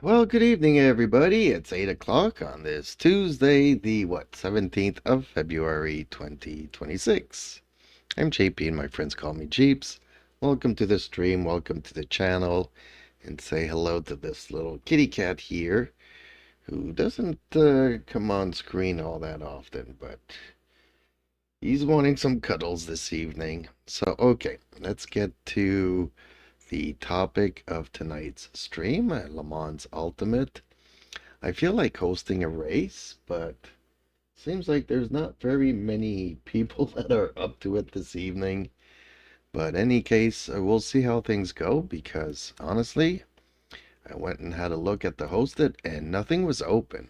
Well, good evening, everybody. It's 8 o'clock on this Tuesday, the 17th of February, 2026. I'm JP, and my friends call me Jeeps. Welcome to the stream, welcome to the channel, and say hello to this little kitty cat here who doesn't come on screen all that often, but he's wanting some cuddles this evening. So, okay, let's get to the topic of tonight's stream, Le Mans Ultimate. I feel like hosting a race, but seems like there's not very many people that are up to it this evening. But in any case, we'll see how things go because honestly, I went and had a look at the hosted and nothing was open.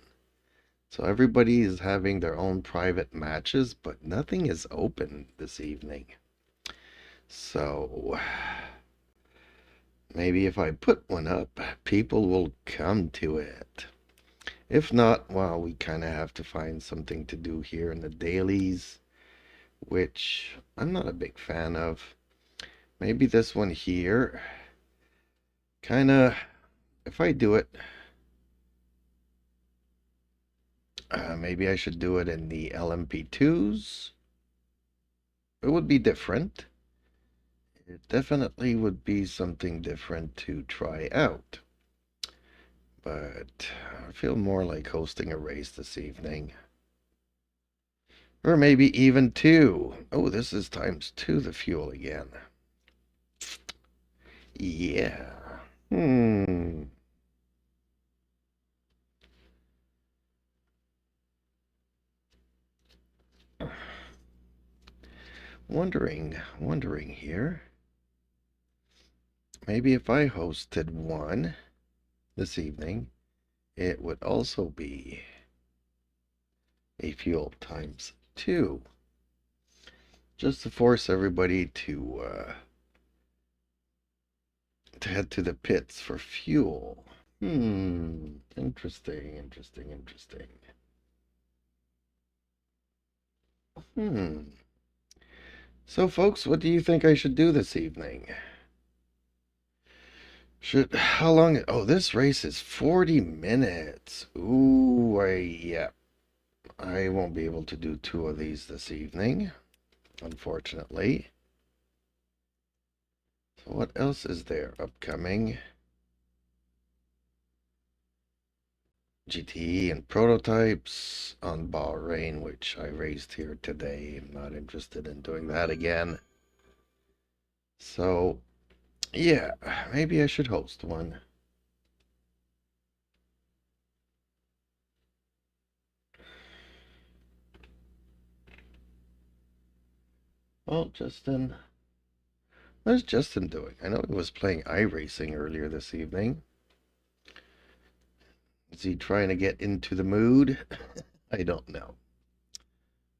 So everybody is having their own private matches, but nothing is open this evening. So maybe if I put one up, people will come to it. If not, well, we kind of have to find something to do here in the dailies, which I'm not a big fan of. Maybe this one here, kind of, if I do it, maybe I should do it in the LMP2s. It would be different. It definitely would be something different to try out. But I feel more like hosting a race this evening. Or maybe even two. Oh, this is ×2 the fuel again. Yeah. Wondering here. Maybe if I hosted one this evening, it would also be a fuel ×2. Just to force everybody to head to the pits for fuel. Interesting. So folks, what do you think I should do this evening? How long? Oh, this race is 40 minutes. Ooh, yeah. I won't be able to do two of these this evening, unfortunately. So what else is there upcoming? GTE and prototypes on Bahrain, which I raced here today. I'm not interested in doing that again. So, yeah, maybe I should host one. Well, Justin, what is Justin doing? I know he was playing iRacing earlier this evening. Is he trying to get into the mood? I don't know.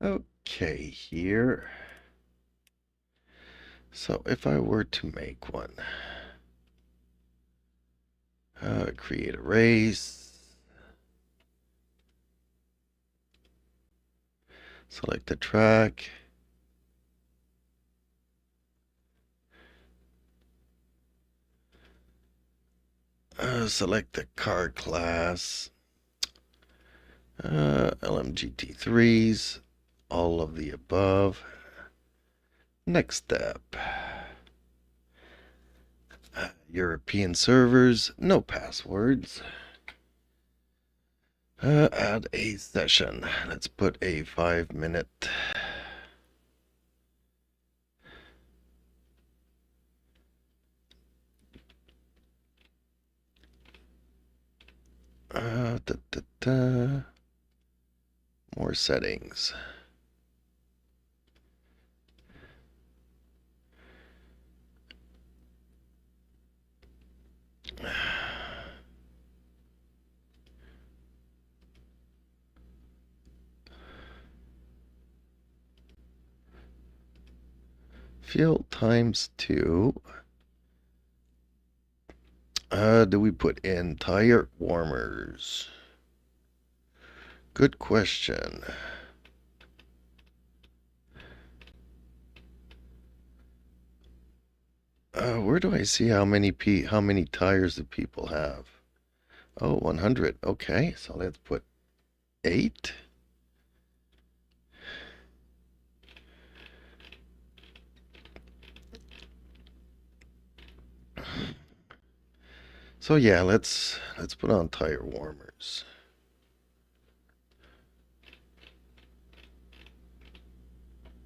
Okay, here. So if I were to make one, create a race, select the track, select the car class, LMGT3s, all of the above. Next step. European servers, no passwords. Add a session. Let's put a 5-minute. More settings. Fuel ×2. Do we put in tire warmers? Good question. Where do I see how many tires do people have? Oh, 100. Okay, so let's put 8. So yeah, let's put on tire warmers.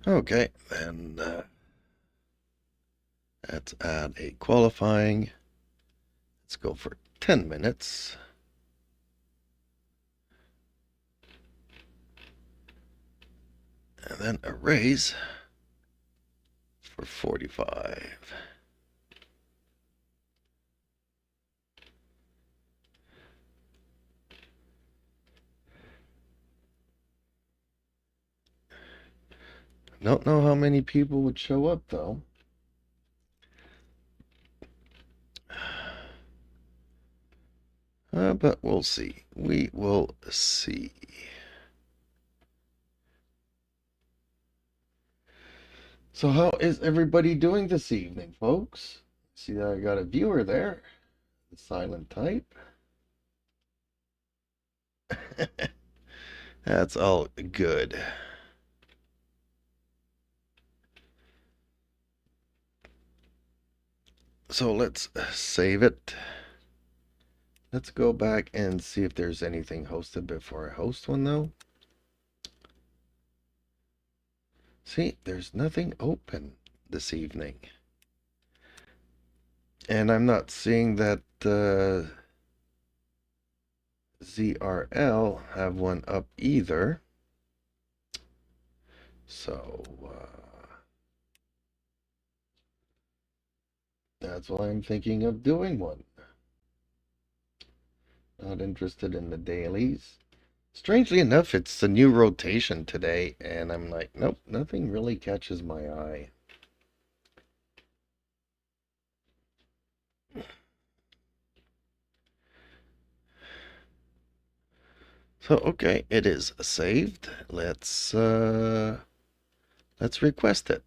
Okay, then let's add a qualifying. Let's go for 10 minutes. And then a raise for 45. Don't know how many people would show up though. But we'll see. We will see. So how is everybody doing this evening, folks? See that I got a viewer there. The silent type. That's all good. So let's save it. Let's go back and see if there's anything hosted before I host one though. See, there's nothing open this evening. And I'm not seeing that ZRL have one up either. So that's why I'm thinking of doing one. Not interested in the dailies. Strangely enough, it's a new rotation today, and I'm like, nope, nothing really catches my eye. So okay, it is saved. Let's request it.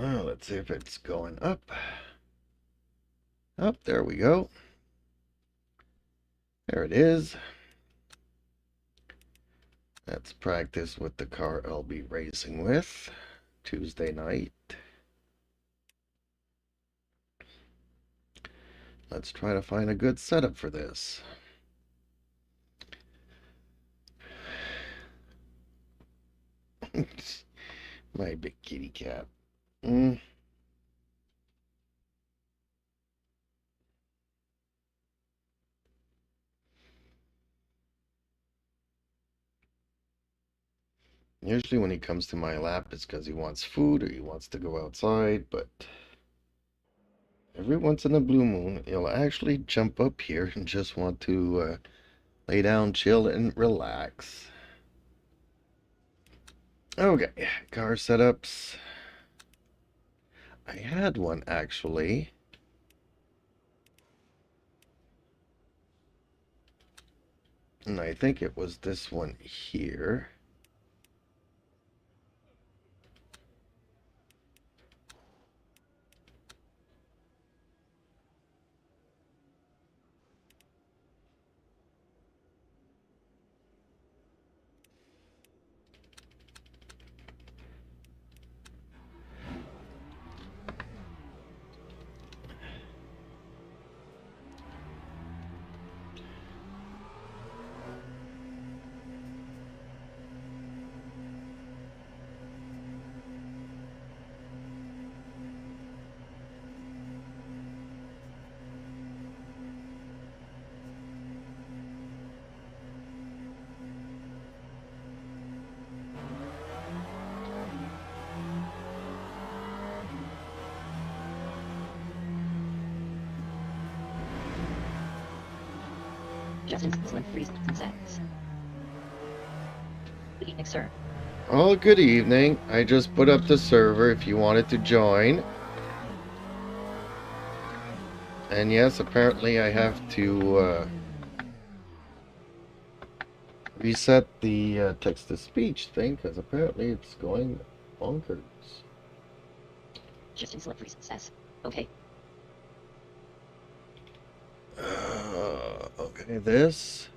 Oh, let's see if it's going up. Up, there we go. There it is. Let's practice with the car I'll be racing with Tuesday night. Let's try to find a good setup for this. My big kitty cat. Usually when he comes to my lap, it's because he wants food or he wants to go outside, but every once in a blue moon, he'll actually jump up here and just want to lay down, chill, and relax. Okay, car setups. I had one actually. And I think it was this one here. Justin's Slim Freeze Sets. Good evening, sir. Oh, good evening. I just put up the server if you wanted to join. And yes, apparently I have to reset the text-to-speech thing because apparently it's going bonkers. Justin Slim Freeze says, okay. Okay, this.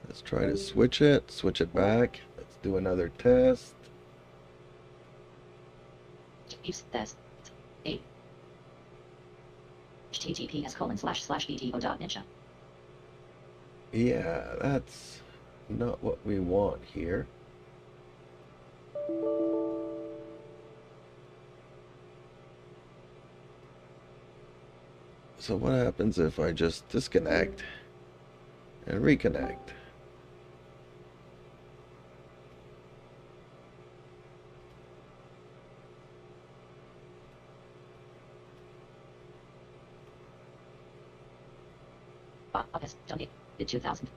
Let's try to switch it back. Let's do another test. Use test. A. https://bto.ninja. Yeah, that's not what we want here. So what happens if I just disconnect and reconnect? Bob has donated 2,000.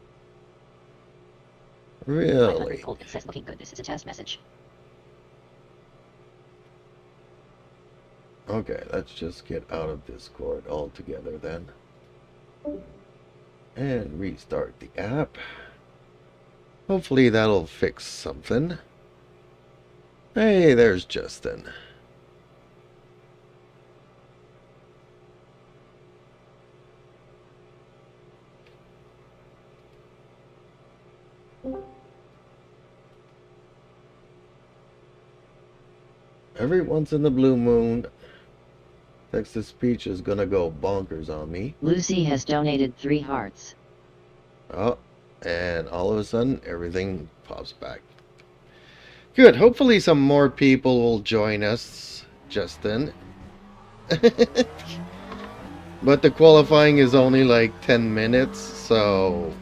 Really? Gold. It says looking good. This is a test message. Okay, let's just get out of Discord altogether then. And restart the app. Hopefully that'll fix something. Hey, there's Justin. Every once in the blue moon, text-to-speech is gonna go bonkers on me. Lucy has donated 3 hearts. Oh, and all of a sudden, everything pops back. Good. Hopefully some more people will join us, Justin. But the qualifying is only like 10 minutes, so...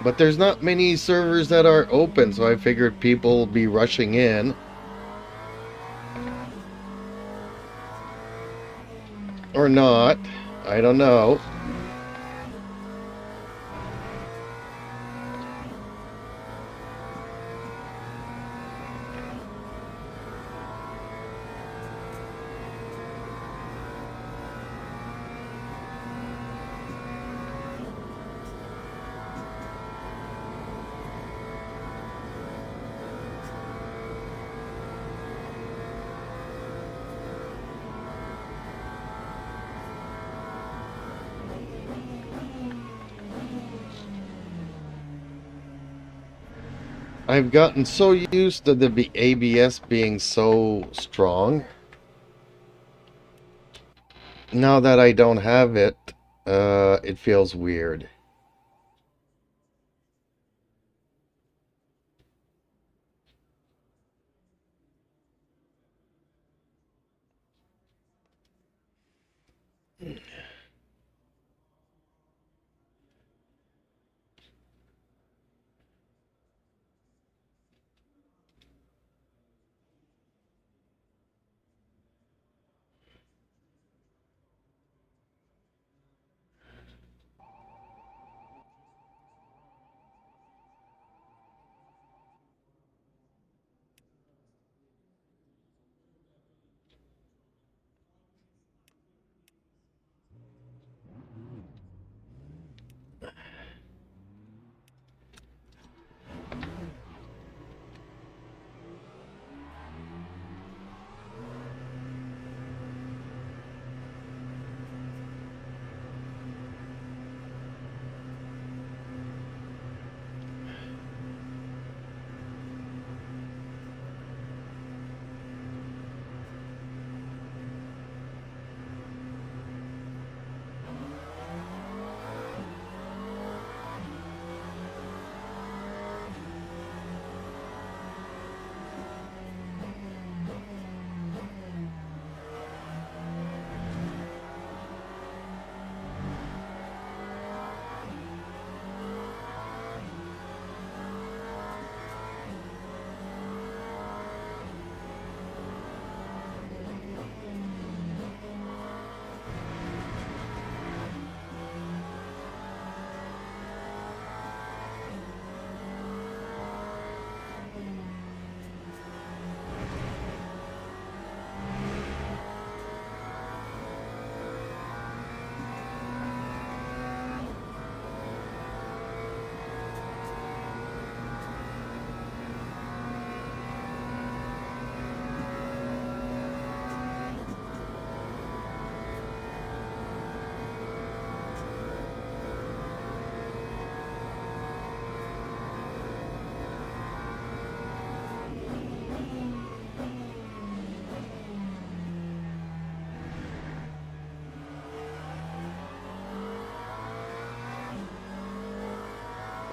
But there's not many servers that are open, so I figured people will be rushing in. Or not. I don't know. I've gotten so used to the ABS being so strong. Now that I don't have it, it feels weird.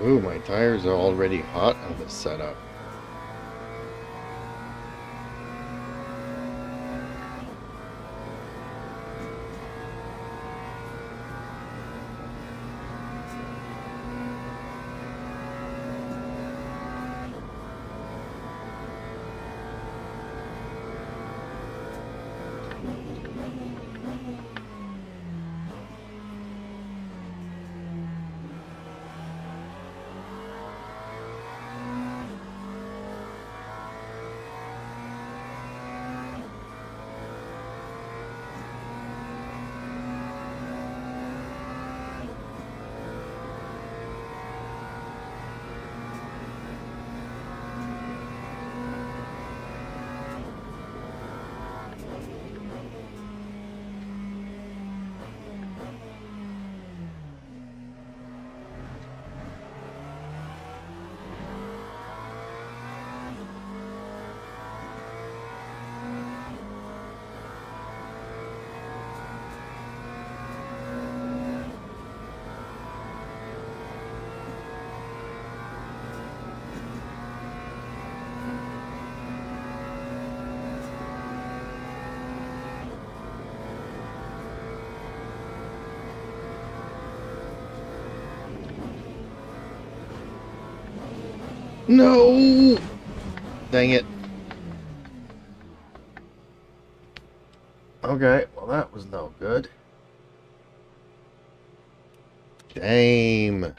Ooh, my tires are already hot on this setup. No! Dang it. Okay, well that was no good. Damn.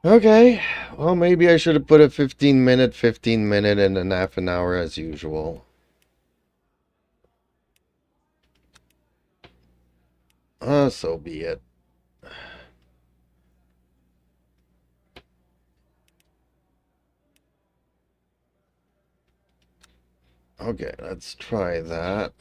Okay, well maybe I should have put a 15 minute, and a half an hour as usual. So be it. Okay, let's try that.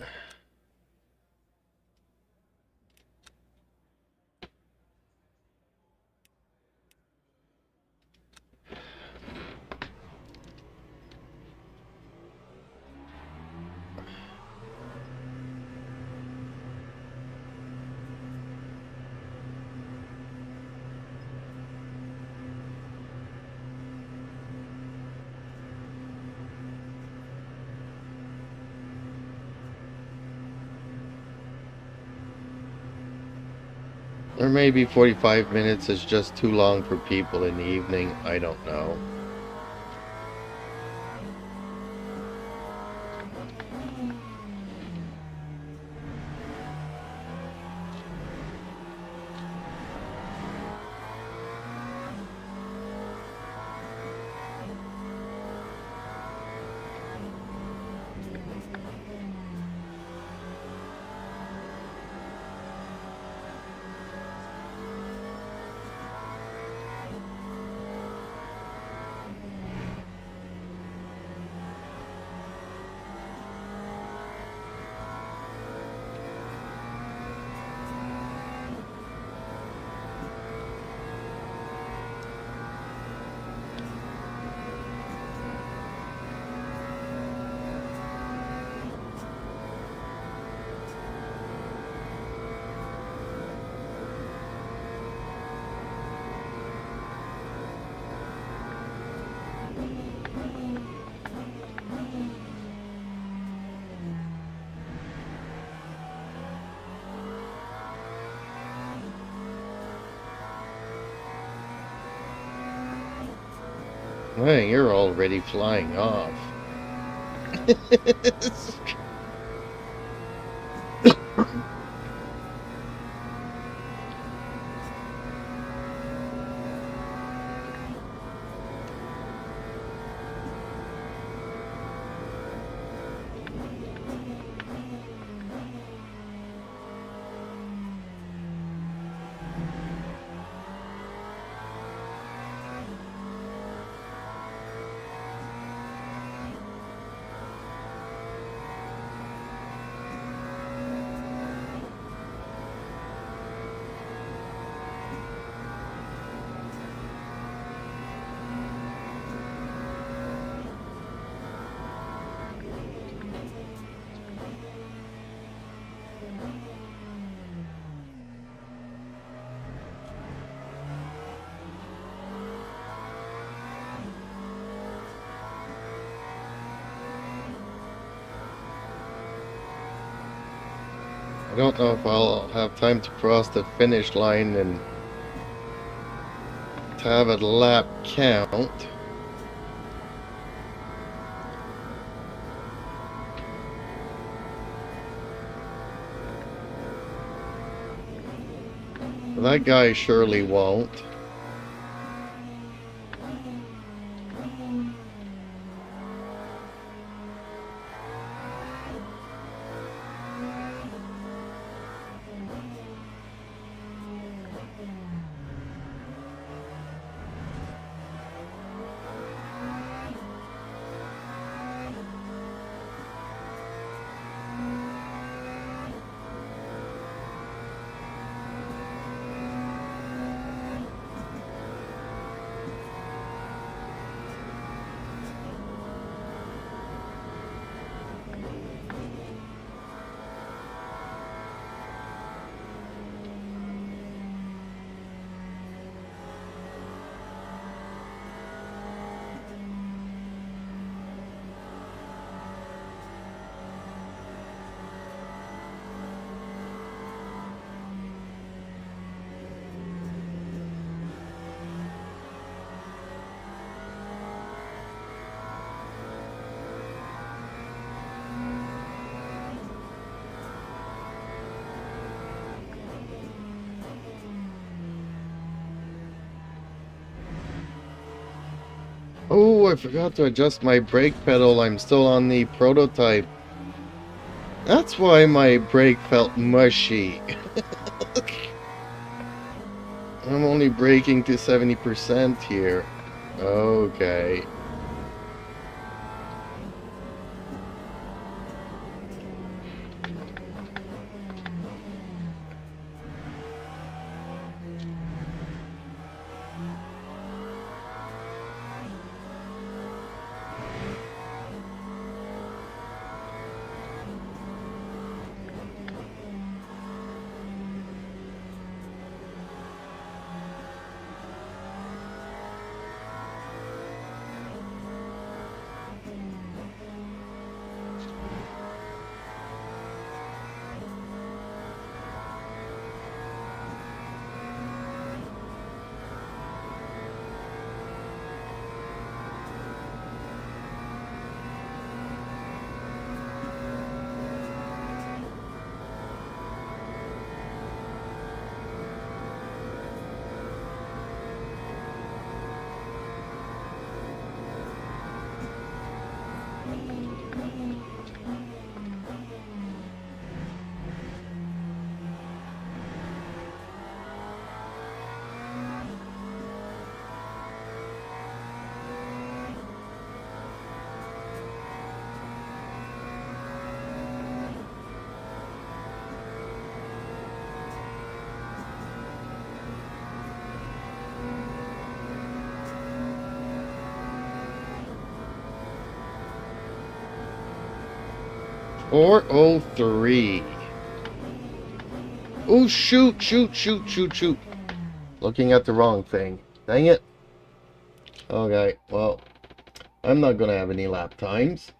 Or maybe 45 minutes is just too long for people in the evening. I don't know. Hey, you're already flying off. I don't know if I'll have time to cross the finish line and to have a lap count. That guy surely won't. Oh, I forgot to adjust my brake pedal. I'm still on the prototype. That's why my brake felt mushy. I'm only braking to 70% here. Okay. .403. Oh, shoot, shoot, shoot, shoot, shoot. Looking at the wrong thing. Dang it. Okay, well, I'm not gonna have any lap times.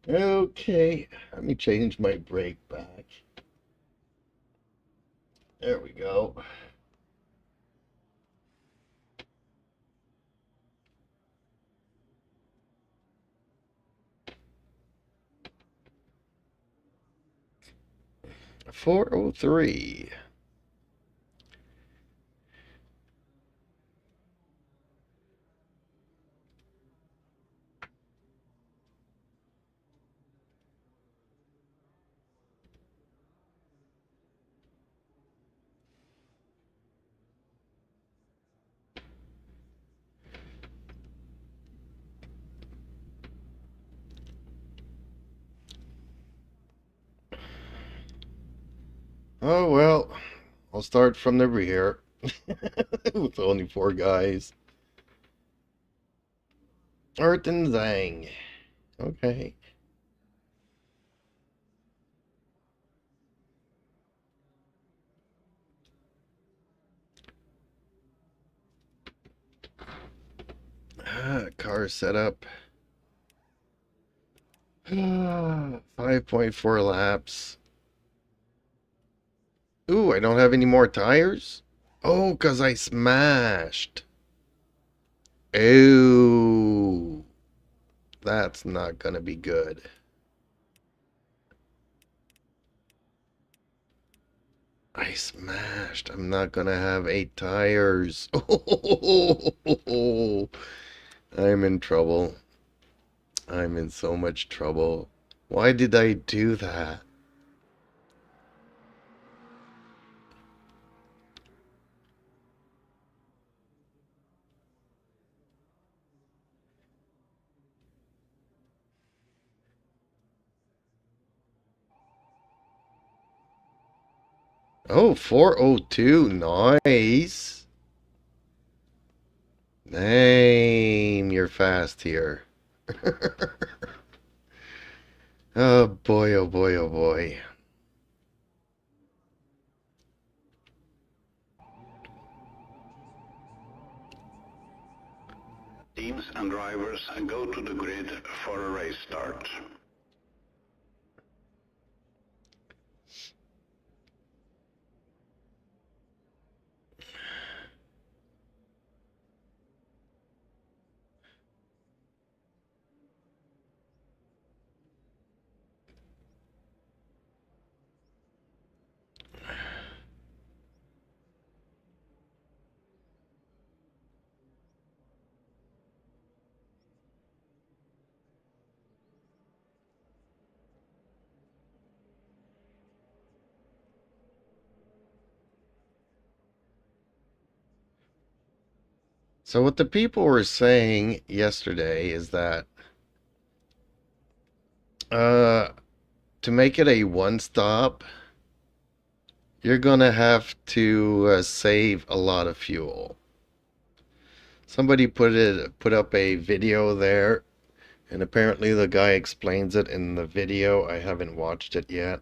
Okay, let me change my brake back. There we go. .403. Oh well, I'll start from the rear with only 4 guys. Earth and Zang. Okay. Car setup. 5.4 laps. Ooh, I don't have any more tires? Oh, 'cause I smashed. Oh, that's not gonna be good. I smashed. I'm not gonna have 8 tires. Oh, I'm in trouble. I'm in so much trouble. Why did I do that? Oh, 402. Nice. Name, you're fast here. Oh boy, oh boy, oh boy. Teams and drivers go to the grid for a race start. So what the people were saying yesterday is that uh to make it a one stop, you're gonna have to save a lot of fuel. Somebody put up a video there, and apparently the guy explains it in the video. I haven't watched it yet.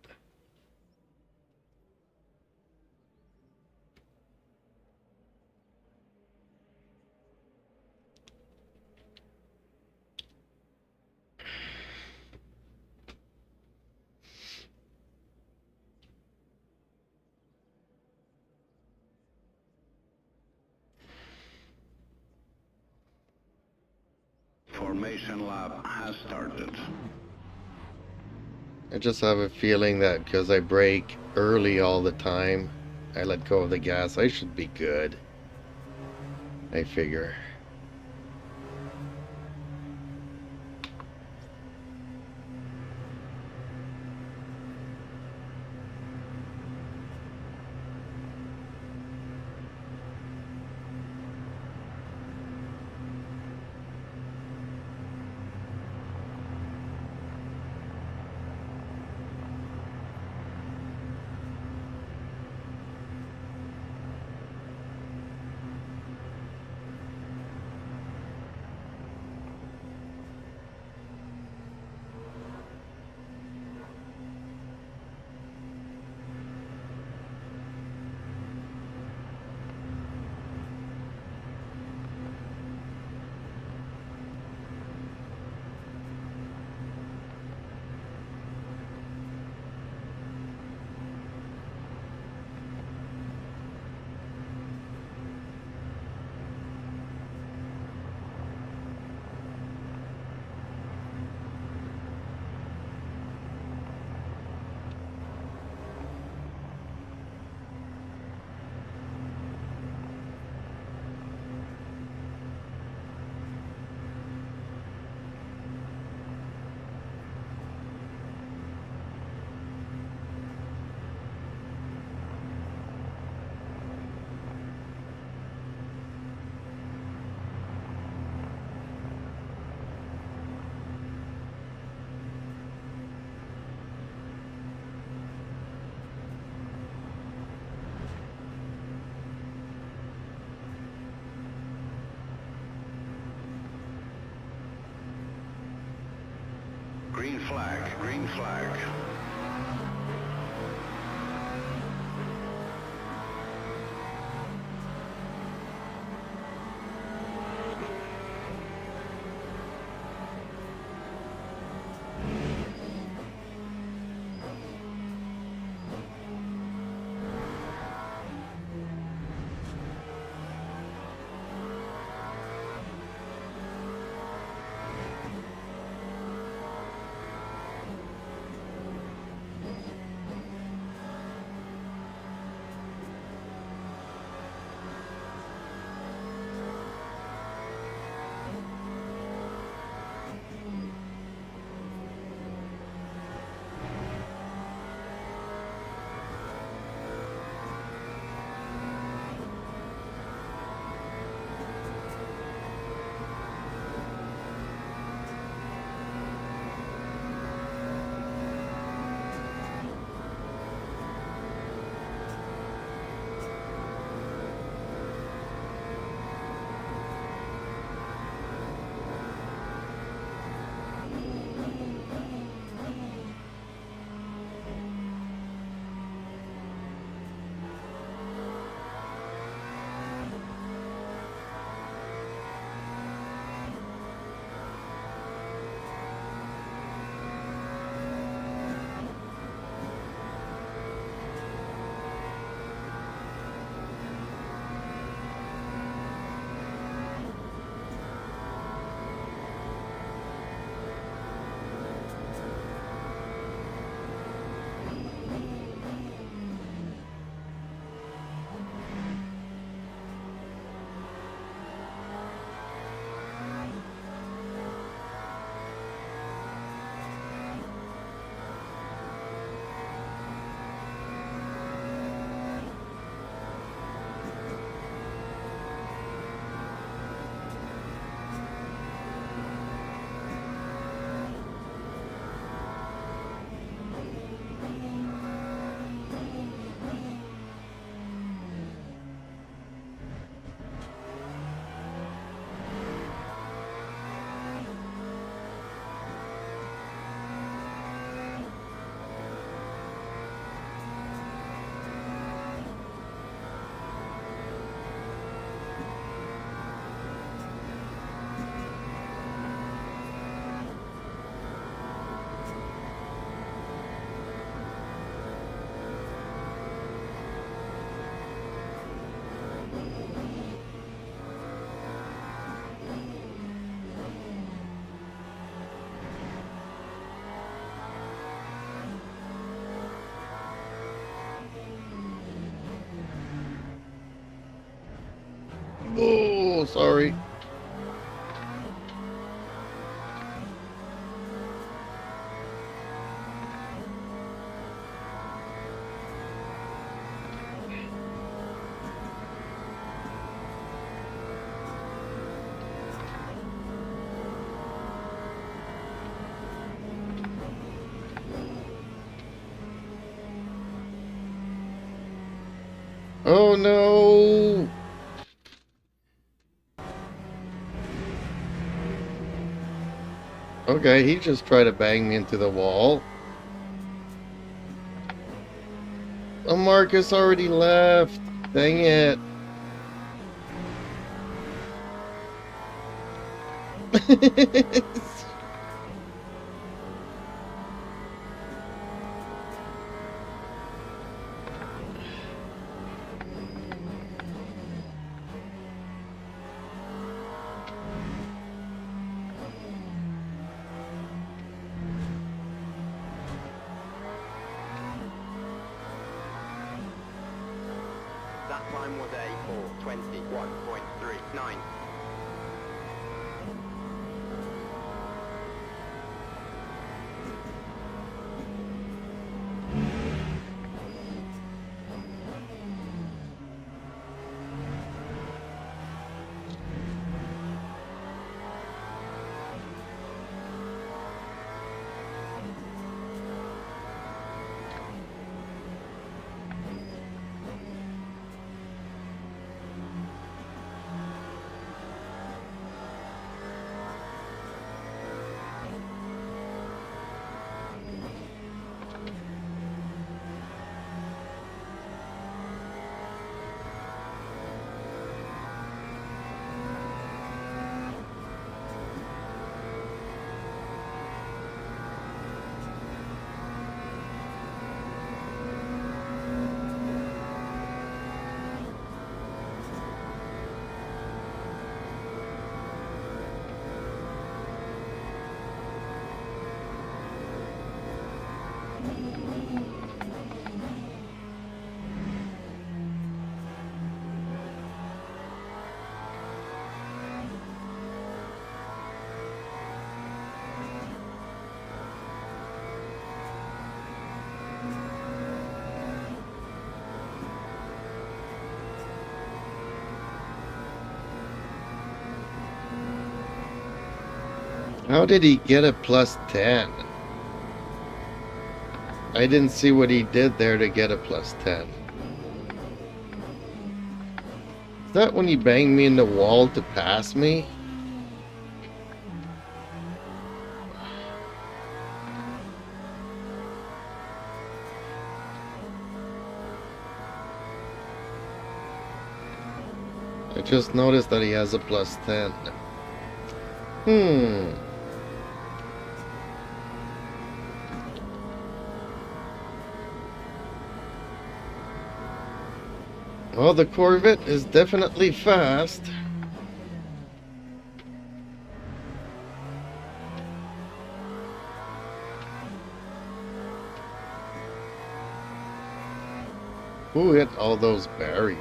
Formation lap has started. I just have a feeling that because I brake early all the time, I let go of the gas, I should be good. I figure. Green flag, green flag. Oh, sorry. Oh no! Okay, he just tried to bang me into the wall. Oh, Marcus already left. Dang it. That time was a 4:21.39. How did he get a plus 10? I didn't see what he did there to get a plus 10. Is that when he banged me in the wall to pass me? I just noticed that he has a plus 10. Well, the Corvette is definitely fast. Who hit all those barriers?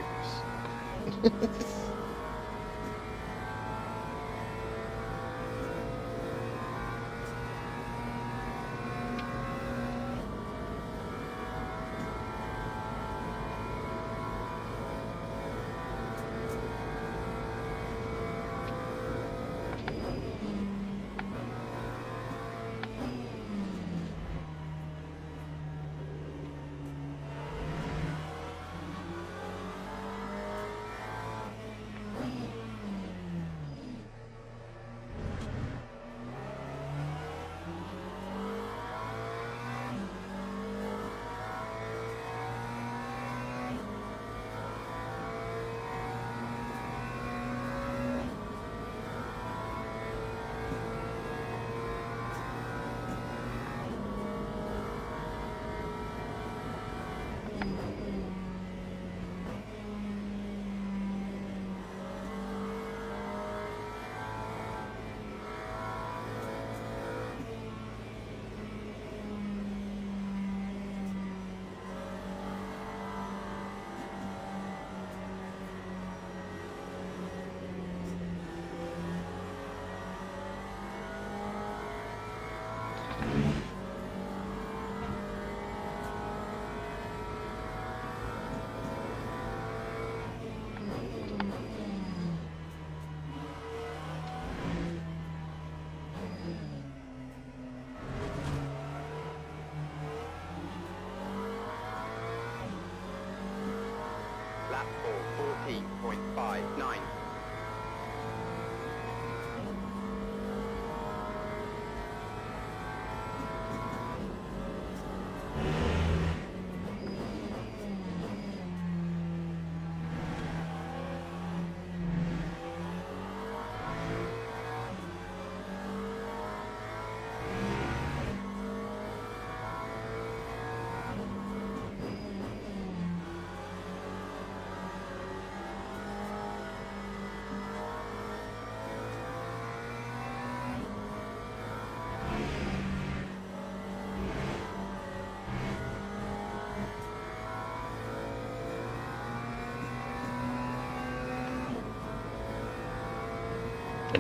11.59.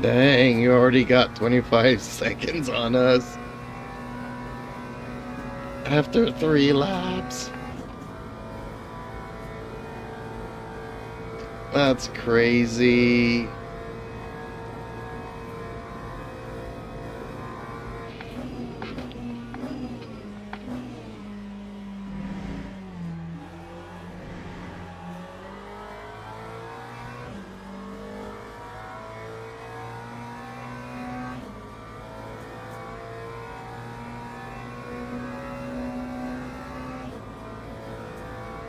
Dang, you already got 25 seconds on us. After 3 laps. That's crazy.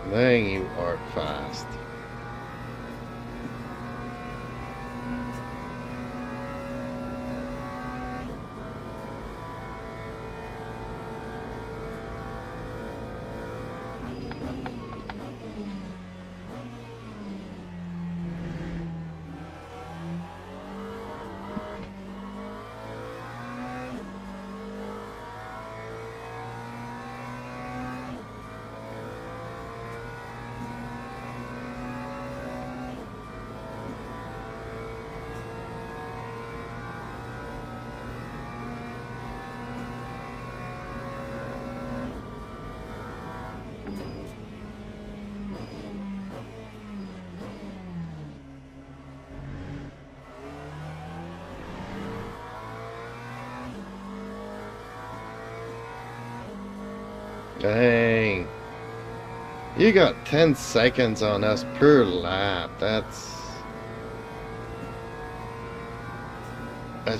Dang, you are fast. Dang. You got 10 seconds on us per lap. That's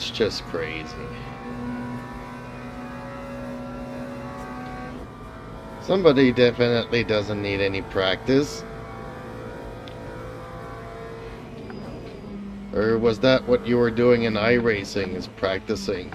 just crazy. Somebody definitely doesn't need any practice. Or was that what you were doing in iRacing, is practicing?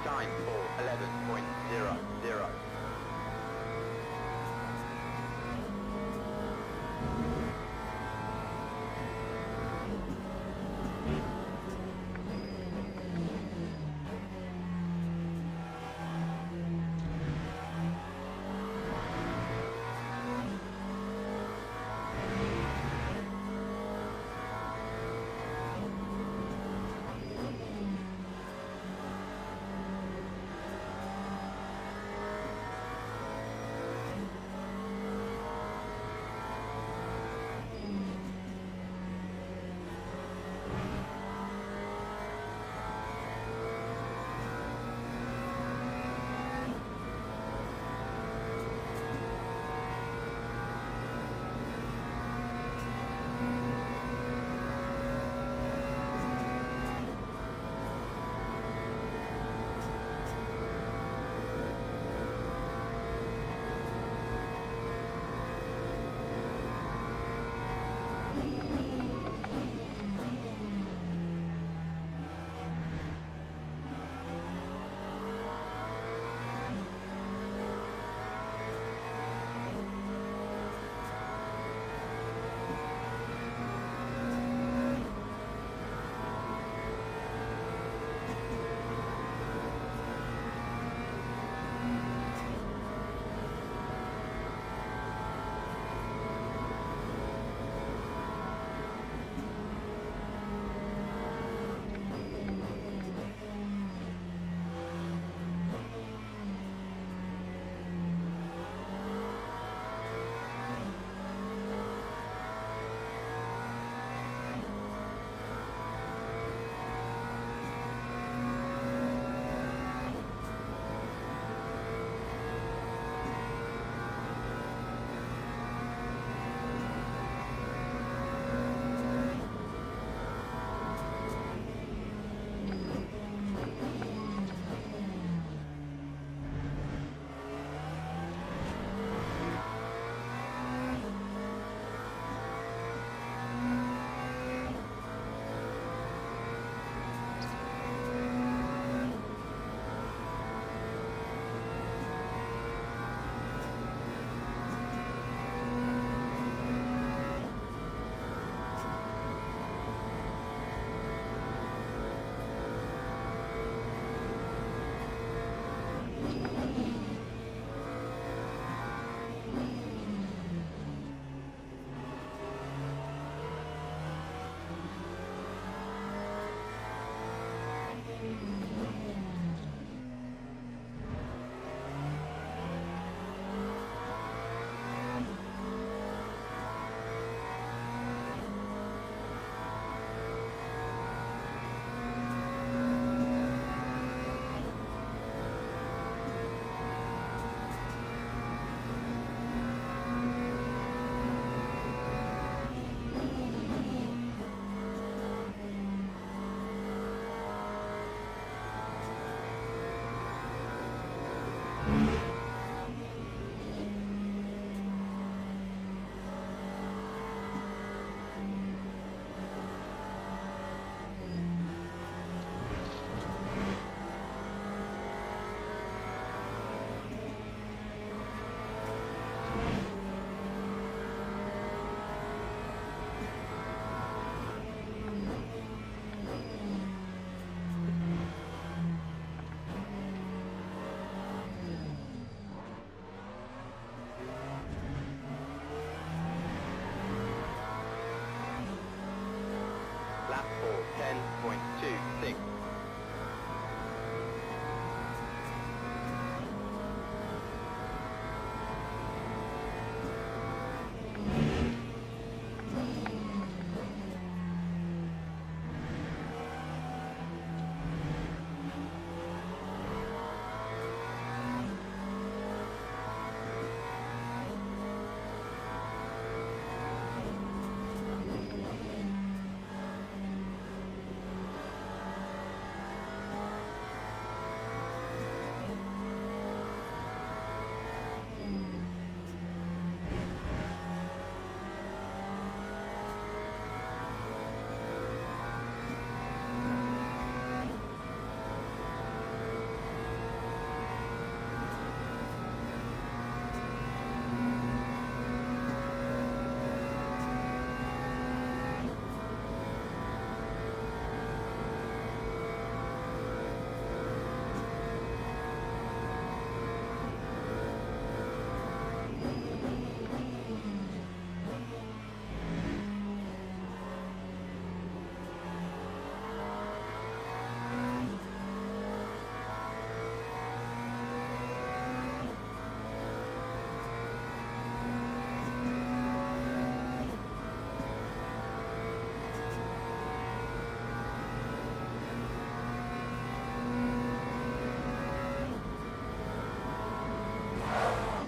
Time for 11.00.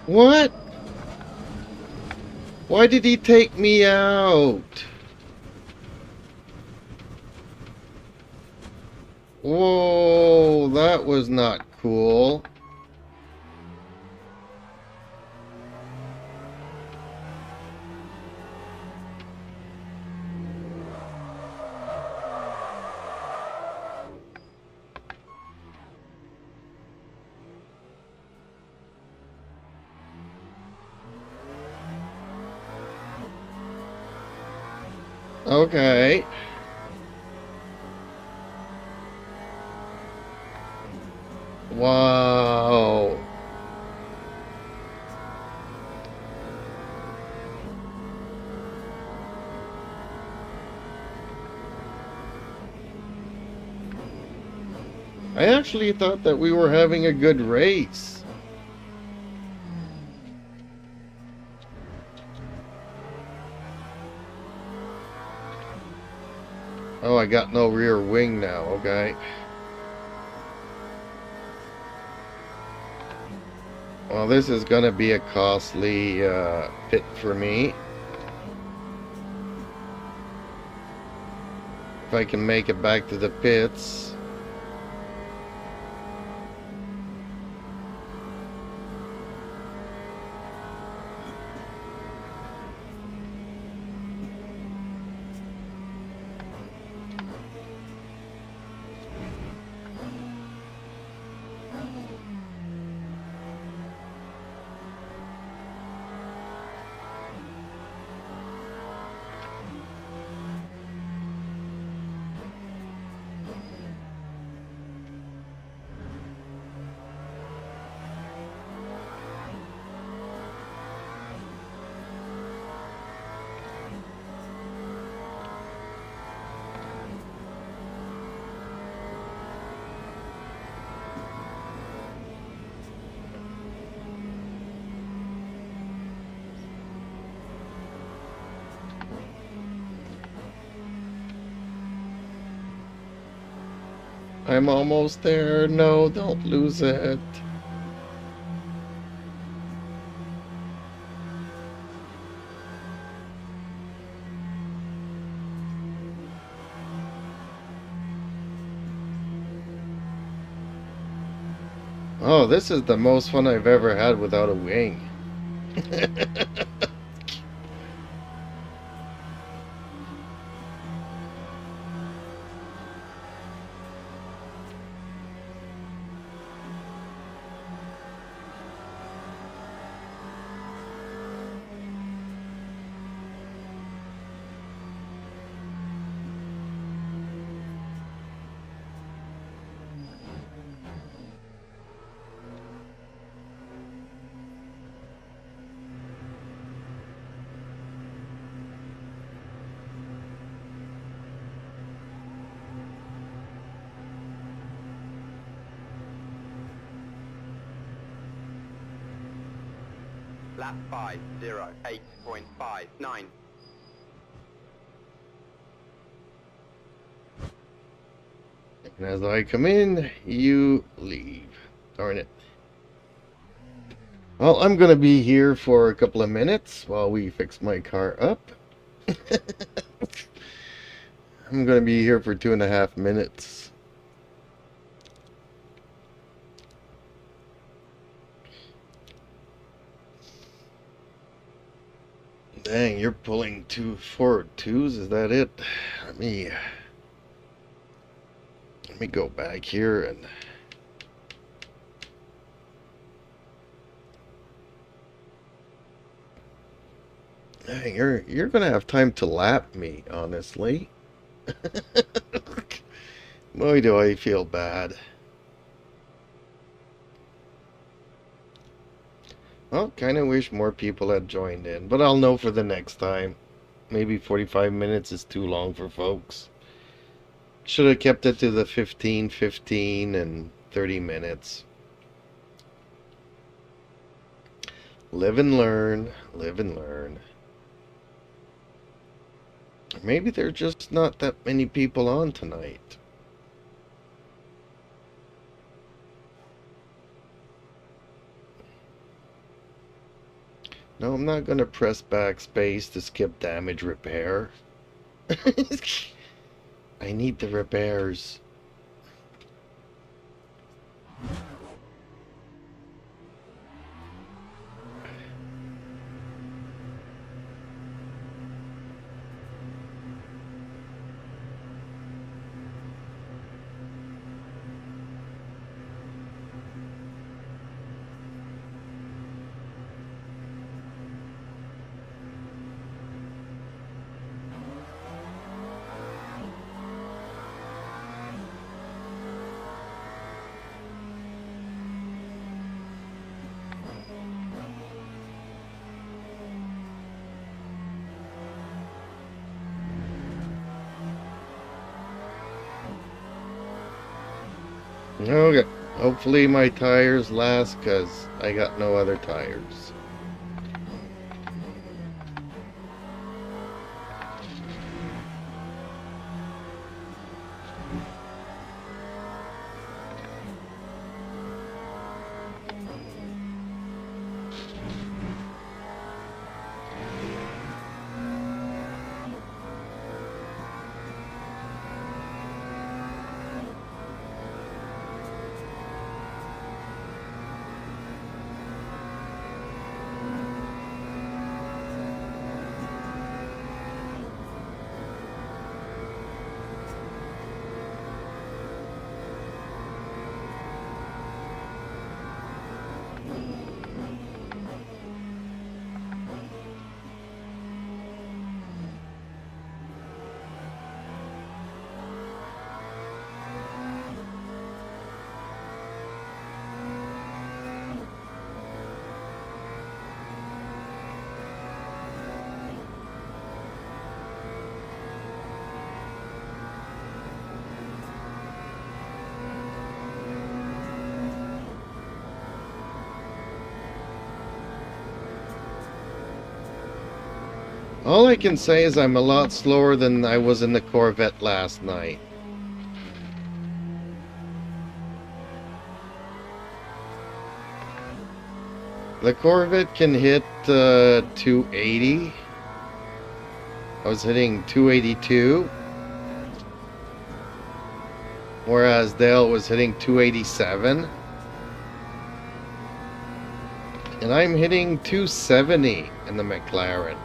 What? Why did he take me out? Whoa, that was not cool. Okay. Wow. I actually thought that we were having a good race. Oh, I got no rear wing now, okay. Well, this is gonna be a costly pit for me. If I can make it back to the pits. I'm almost there. No, don't lose it. Oh, this is the most fun I've ever had without a wing. Lap 5:08.59. And as I come in, you leave. Darn it. Well, I'm going to be here for a couple of minutes while we fix my car up. I'm going to be here for 2.5 minutes. Dang, you're pulling 2 forward twos, is that it? Let me go back here and dang, you're gonna have time to lap me, honestly. Boy, do I feel bad. Well, kind of wish more people had joined in, but I'll know for the next time. Maybe 45 minutes is too long for folks. Should have kept it to the 15, 15, and 30 minutes. Live and learn, live and learn. Maybe there's just not that many people on tonight. No, I'm not gonna press backspace to skip damage repair. I need the repairs. Okay, hopefully my tires last, because I got no other tires. All I can say is I'm a lot slower than I was in the Corvette last night. The Corvette can hit 280. I was hitting 282. Whereas Dale was hitting 287. And I'm hitting 270 in the McLaren.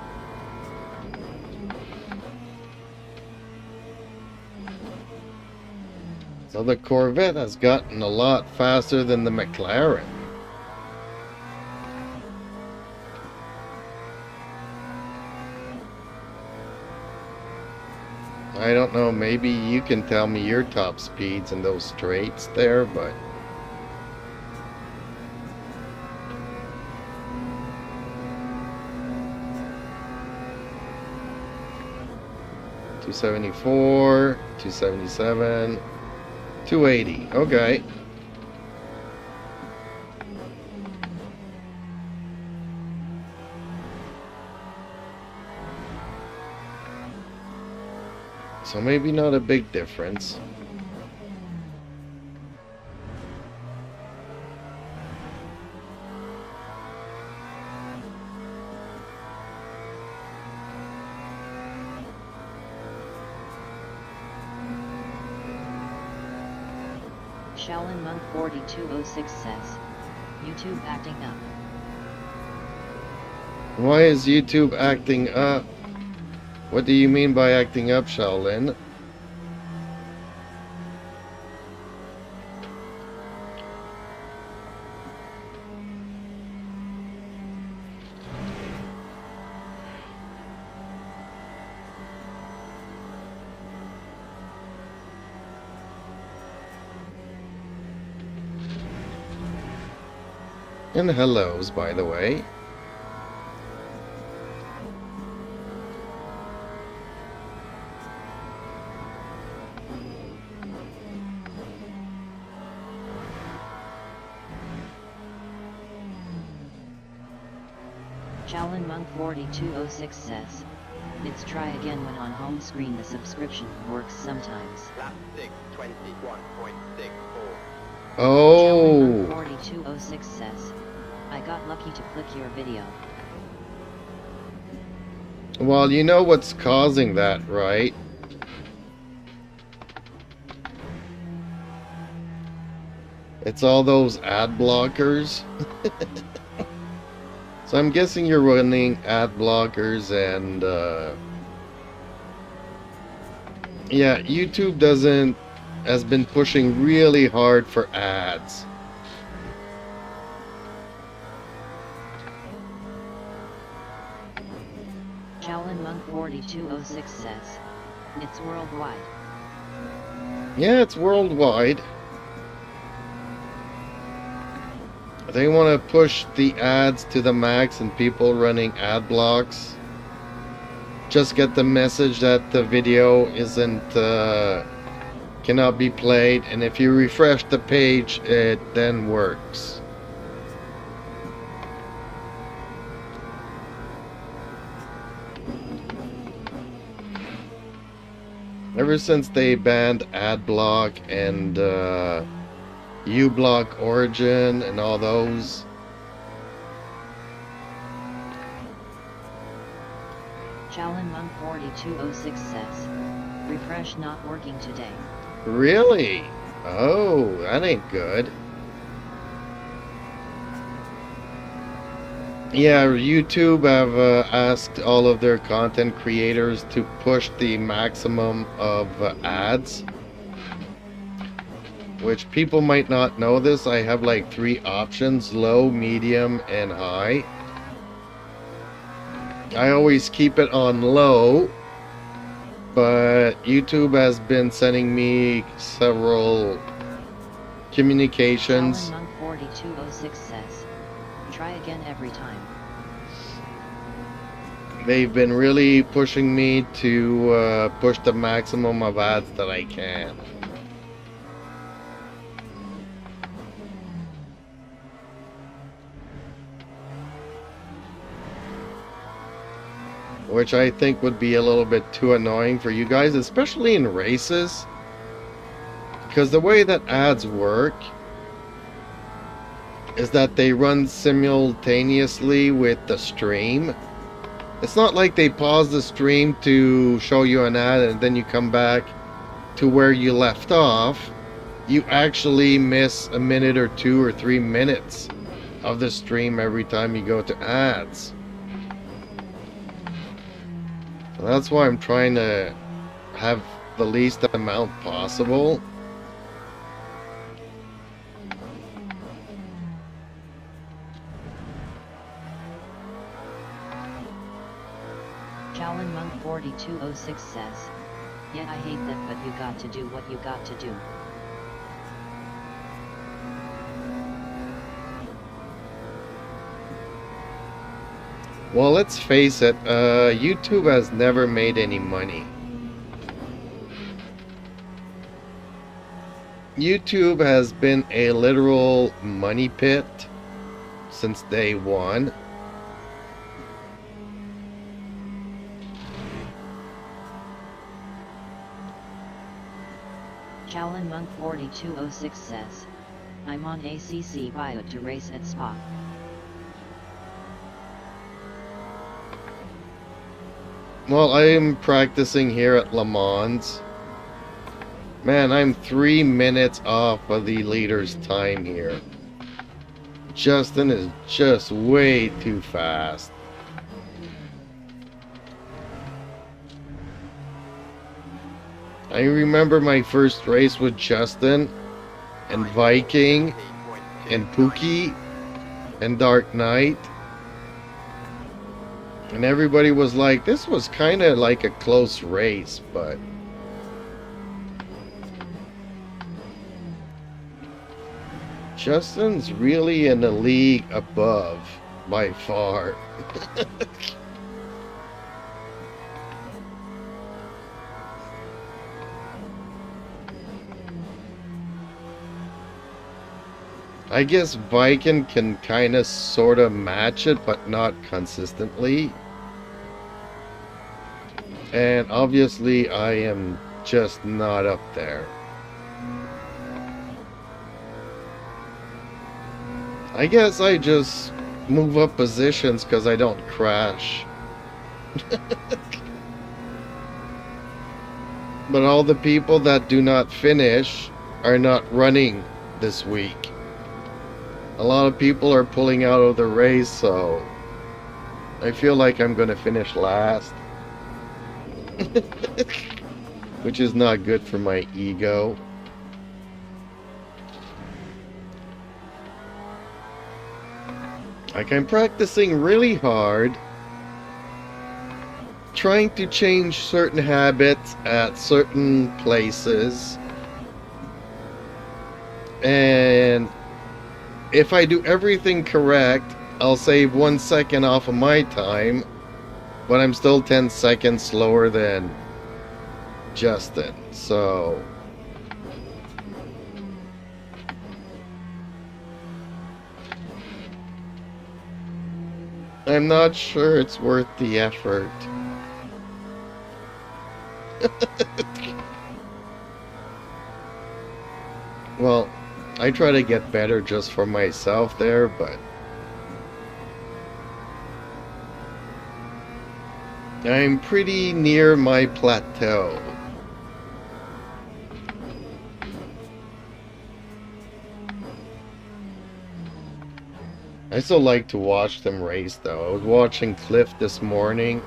So the Corvette has gotten a lot faster than the McLaren. I don't know, maybe you can tell me your top speeds in those straights there, but... $274, $277, $280. Okay. So maybe not a big difference. Shaolin Monk 4206 says, YouTube acting up. Why is YouTube acting up? What do you mean by acting up, Shaolin? And hellos, by the way. Shaolin Monk 4206 says, "It's try again when on home screen the subscription works sometimes." Lap 6, 21.64. Oh. Shaolin Monk 4206 says, "I got lucky to click your video." Well, you know what's causing that, right? It's all those ad blockers. So I'm guessing you're running ad blockers and yeah, YouTube has been pushing really hard for ads. Shaolin Monk 4206 says, it's worldwide. Yeah, it's worldwide. They want to push the ads to the max and people running ad blocks just get the message that the video isn't cannot be played, and if you refresh the page it then works. Ever since they banned AdBlock and uBlock Origin and all those. Shaolin Monk 4206 says, refresh not working today. Really? Oh, that ain't good. Yeah, YouTube have asked all of their content creators to push the maximum of ads. Which people might not know this. I have like 3 options: low, medium, and high. I always keep it on low, but YouTube has been sending me several communications. Shaolin Monk 4206 says, try again every time. They've been really pushing me to push the maximum of ads that I can. Which I think would be a little bit too annoying for you guys, especially in races. Because the way that ads work is that they run simultaneously with the stream. It's not like they pause the stream to show you an ad and then you come back to where you left off. You actually miss a minute or 2 or 3 minutes of the stream every time you go to ads. So that's why I'm trying to have the least amount possible. Shaolin Monk 4206 says, yeah, I hate that, but you got to do what you got to do. Well, let's face it, YouTube has never made any money. YouTube has been a literal money pit since day one. Shaolin Monk 4206 says, I'm on ACC bio to race at Spa. Well, I am practicing here at Le Mans. Man, I'm 3 minutes off of the leader's time here. Justin is just way too fast. I remember my first race with Justin and Viking and Pookie and Dark Knight. And everybody was like, this was kind of like a close race, but Justin's really in the league above by far. I guess Viking can kind of sort of match it, but not consistently. And obviously I am just not up there. I guess I just move up positions because I don't crash. But all the people that do not finish are not running this week. A lot of people are pulling out of the race, so I feel like I'm gonna finish last. Which is not good for my ego. Like, I'm practicing really hard, trying to change certain habits at certain places. And if I do everything correct, I'll save 1 second off of my time, but I'm still 10 seconds slower than Justin. So I'm not sure it's worth the effort. Well, I try to get better just for myself there, but I'm pretty near my plateau. I still like to watch them race though. I was watching Cliff this morning.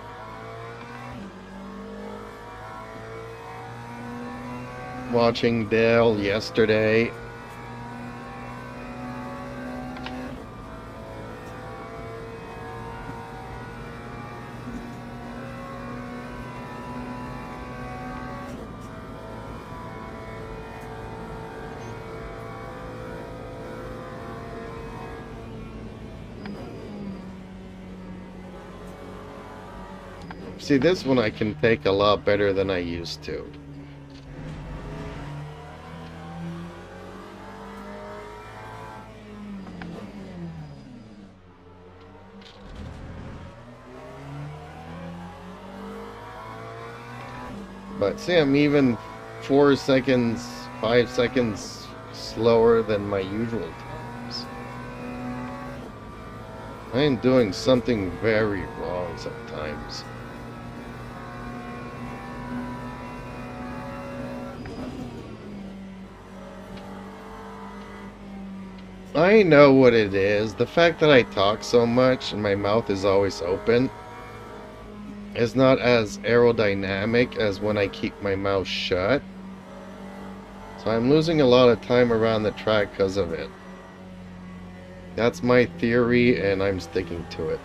Watching Dale yesterday. See, this one I can take a lot better than I used to. But see, I'm even 4 seconds, 5 seconds slower than my usual times. I am doing something very wrong sometimes. I know what it is. The fact that I talk so much and my mouth is always open is not as aerodynamic as when I keep my mouth shut. So I'm losing a lot of time around the track because of it. That's my theory and I'm sticking to it.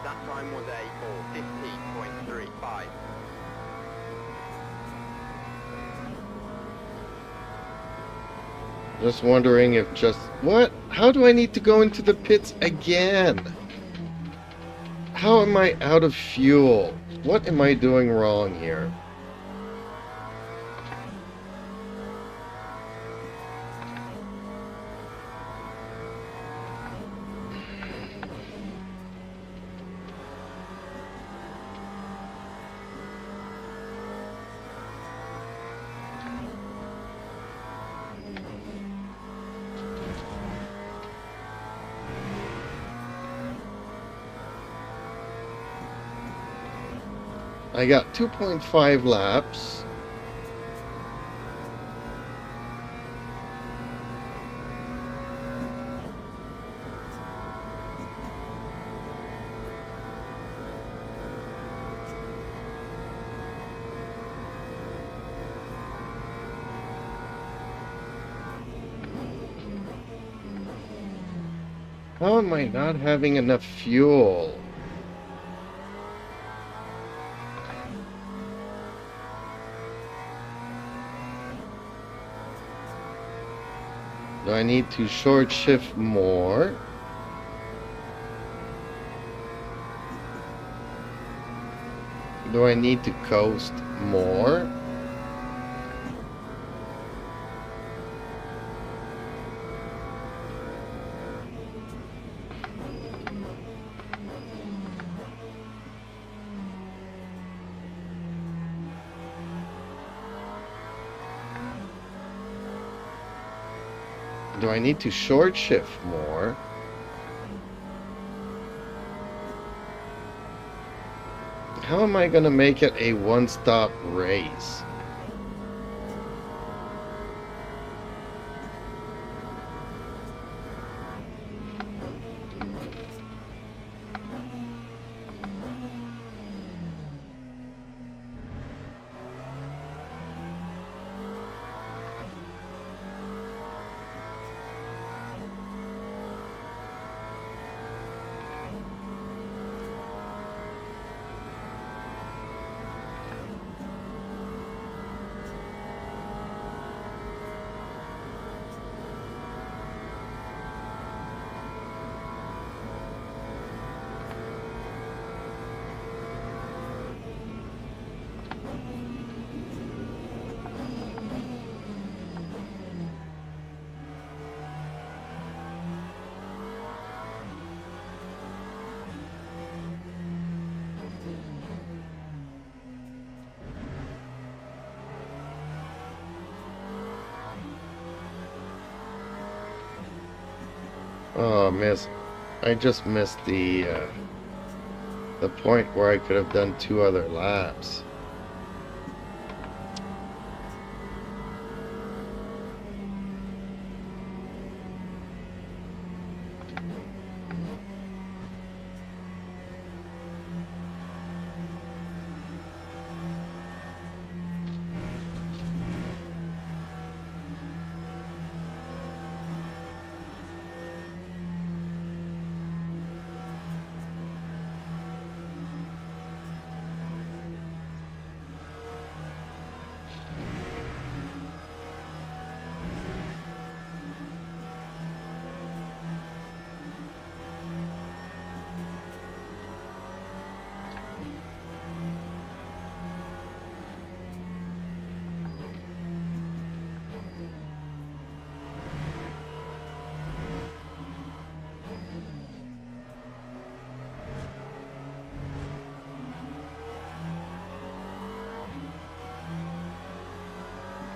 That time was a 4:15.35. Just wondering if just... What? How do I need to go into the pits again? How am I out of fuel? What am I doing wrong here? I got 2.5 laps. How am I not having enough fuel? Do I need to short shift more? Do I need to coast more? do I need to short shift more? How am I gonna make it a one-stop race? Oh, miss. I just missed the point where I could have done 2 other laps.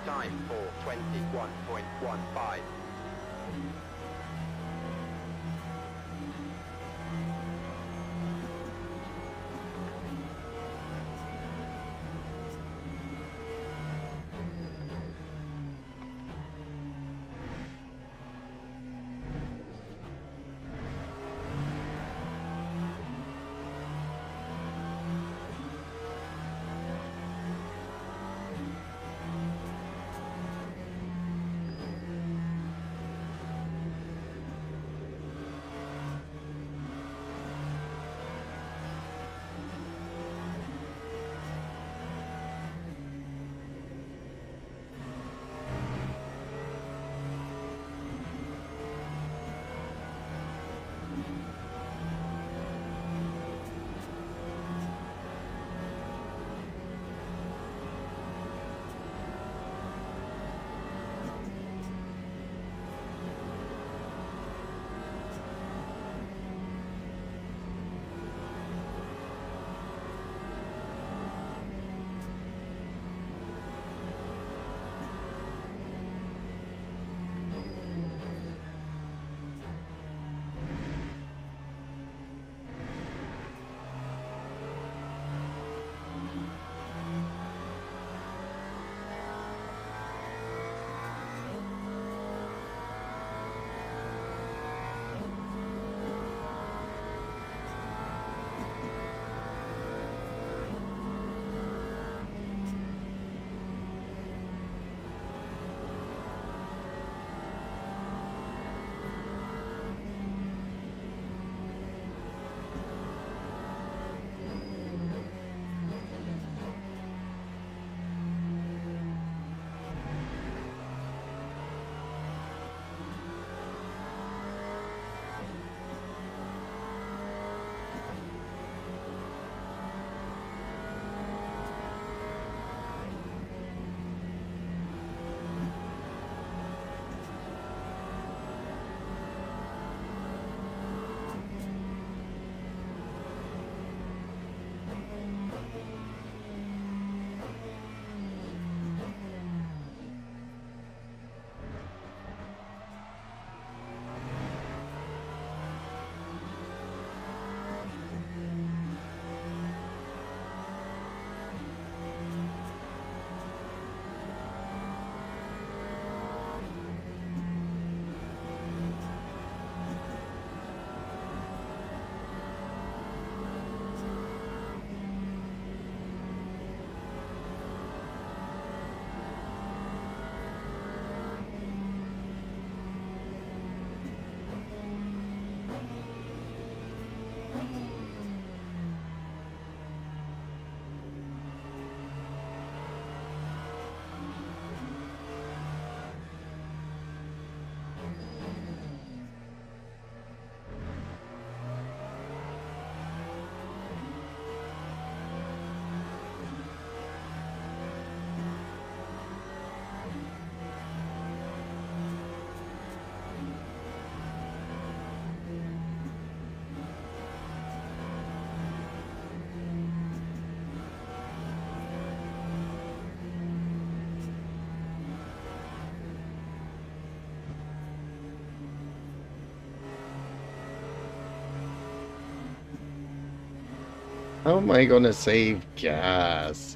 Time for 21.15. How am I gonna save gas?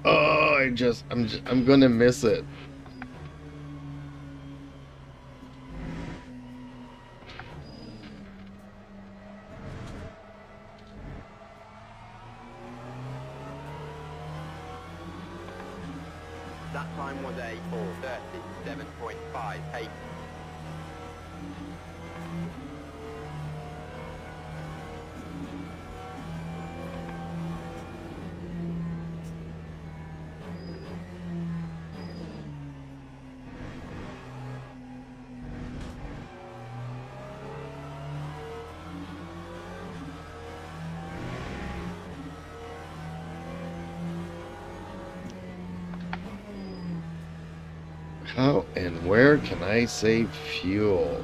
Oh, I'm gonna miss it. That time was a 4:37.58. How and where can I save fuel?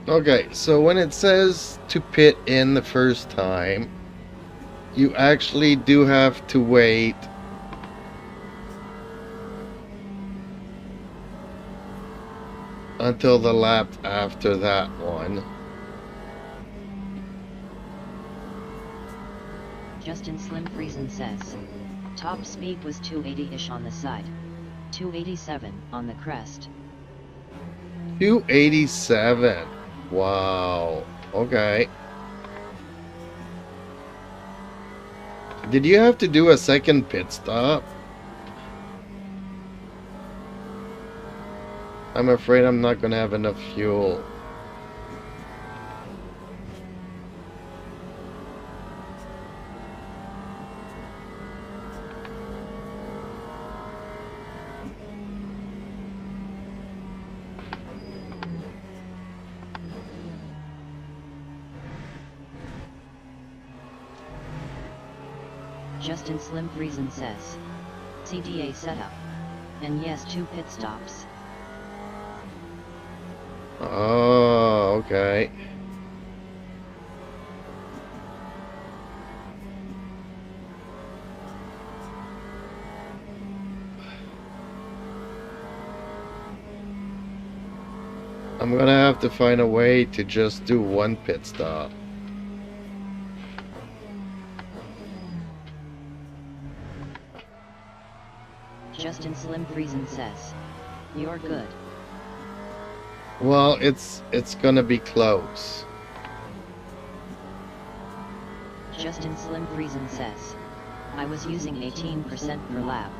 Okay, so when it says to pit in the first time, you actually do have to wait until the lap after that one. Justin Slim Friesen says, top speed was 280-ish on the side. 287 on the crest. 287. Wow. Okay. Did you have to do a second pit stop? I'm afraid I'm not gonna have enough fuel. Justin Slim Friesen says, CDA setup. And yes, 2 pit stops. Oh, okay. I'm gonna have to find a way to just do 1 pit stop. Justin Slim Friesen says, you're good. Well, it's gonna be close. Justin Slim Friesen says, I was using 18% per lap.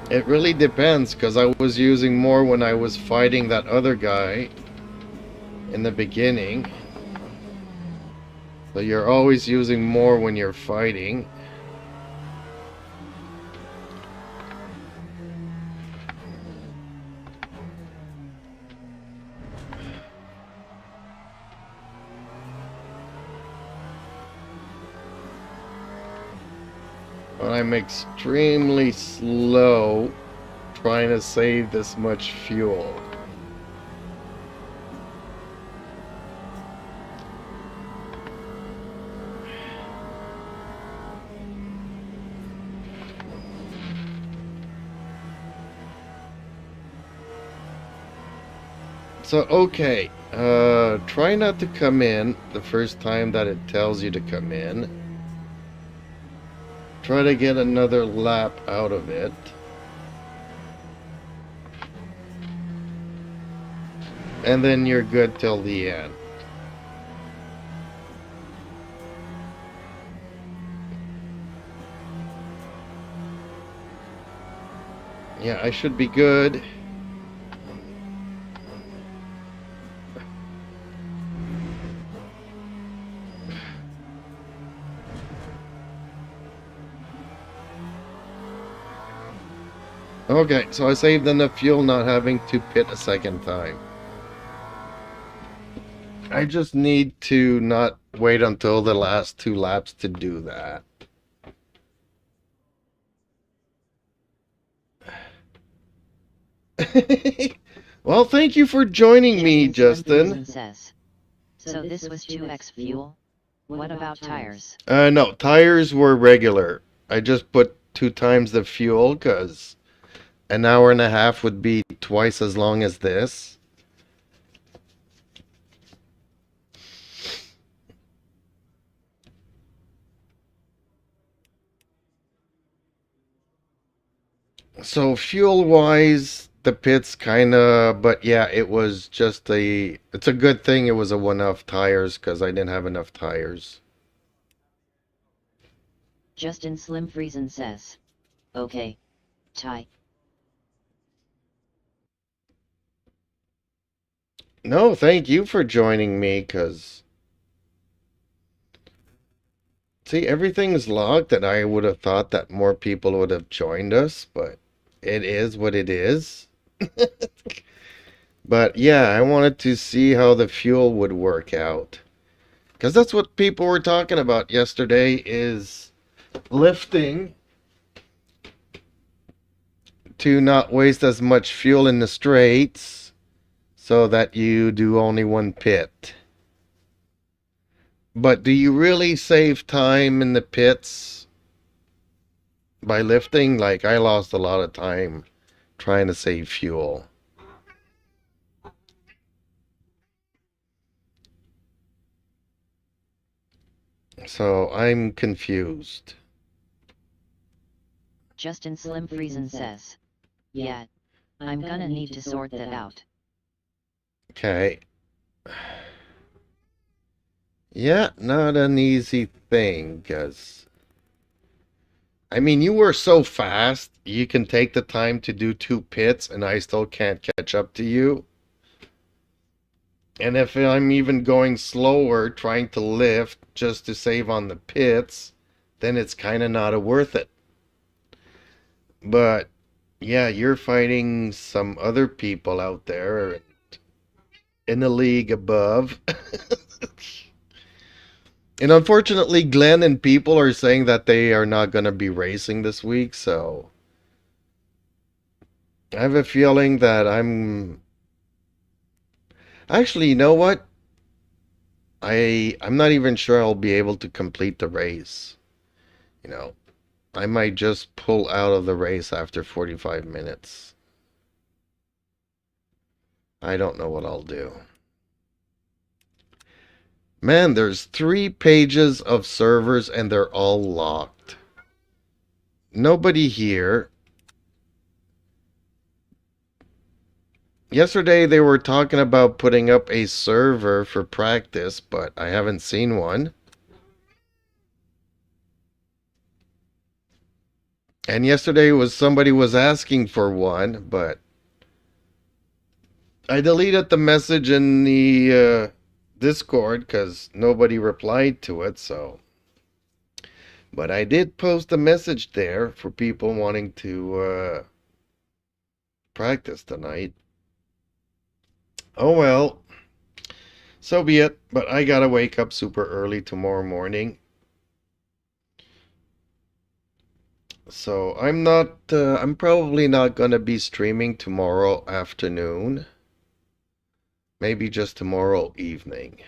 It really depends, because I was using more when I was fighting that other guy in the beginning. So you're always using more when you're fighting. But I'm extremely slow trying to save this much fuel. So, okay, try not to come in the first time that it tells you to come in. Try to get another lap out of it. And then you're good till the end. Yeah, I should be good. Okay, so I saved enough fuel not having to pit a second time. I just need to not wait until the last 2 laps to do that. Well, thank you for joining me, Justin. Says. So this was 2x fuel? What about tires? No, tires were regular. I just put 2 times the fuel because an hour and a half would be twice as long as this. So fuel-wise, the pits kinda, but yeah, it was just it's a good thing it was a one-off tires because I didn't have enough tires. Justin Slim Friesen says. Okay. Tie. No, thank you for joining me because, see, everything's locked and I would have thought that more people would have joined us, but it is what it is. But yeah, I wanted to see how the fuel would work out. Because that's what people were talking about yesterday is lifting to not waste as much fuel in the straights so that you do only one pit. But do you really save time in the pits by lifting? Like, I lost a lot of time trying to save fuel. So I'm confused. Justin Slim Friesen says. Yeah. I'm gonna need to sort that out. Okay. Yeah, not an easy thing, because I mean, you were so fast, you can take the time to do 2 pits, and I still can't catch up to you. And if I'm even going slower, trying to lift just to save on the pits, then it's kind of not worth it. But yeah, you're fighting some other people out there in the league above. And unfortunately, Glenn and people are saying that they are not going to be racing this week, so I have a feeling that actually, you know what? I'm not even sure I'll be able to complete the race. You know, I might just pull out of the race after 45 minutes. I don't know what I'll do. Man, there's 3 pages of servers and they're all locked. Nobody here. Yesterday they were talking about putting up a server for practice, but I haven't seen one. And yesterday was somebody was asking for one, but I deleted the message in the Discord because nobody replied to it, so. But I did post a message there for people wanting to practice tonight. Oh well, so be it. But I gotta wake up super early tomorrow morning. So I'm probably not gonna be streaming tomorrow afternoon. Maybe just tomorrow evening.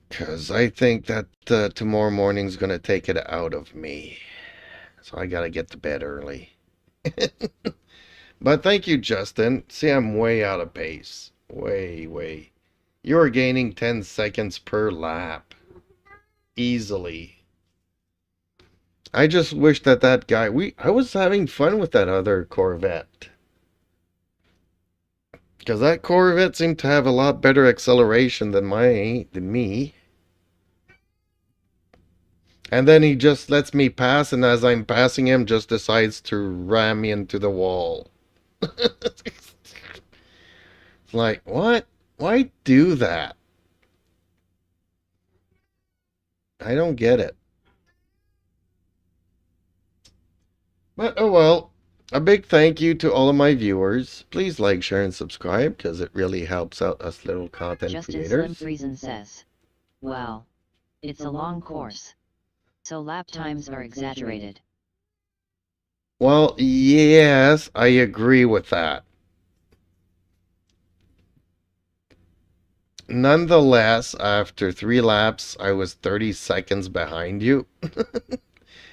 Because I think that tomorrow morning's going to take it out of me. So I got to get to bed early. But thank you, Justin. See, I'm way out of pace. Way. You're gaining 10 seconds per lap. Easily. I just wish that guy... I was having fun with that other Corvette. Because that Corvette seemed to have a lot better acceleration than me. And then he just lets me pass, and as I'm passing him, just decides to ram me into the wall. It's like, what? Why do that? I don't get it. But oh well. A big thank you to all of my viewers. Please like, share, and subscribe because it really helps out us little content Justin Slim creators. Friesen says, well, it's a long course, so lap times are exaggerated. Well, yes, I agree with that. Nonetheless, after 3 laps, I was 30 seconds behind you.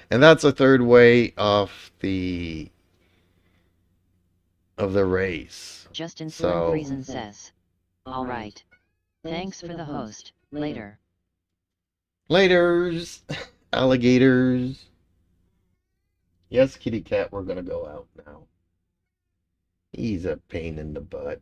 And that's a third way of the race. Justin Slim Friesen says, alright. Thanks for the host, later. Laters, alligators. Yes, kitty cat, we're gonna go out now. He's a pain in the butt.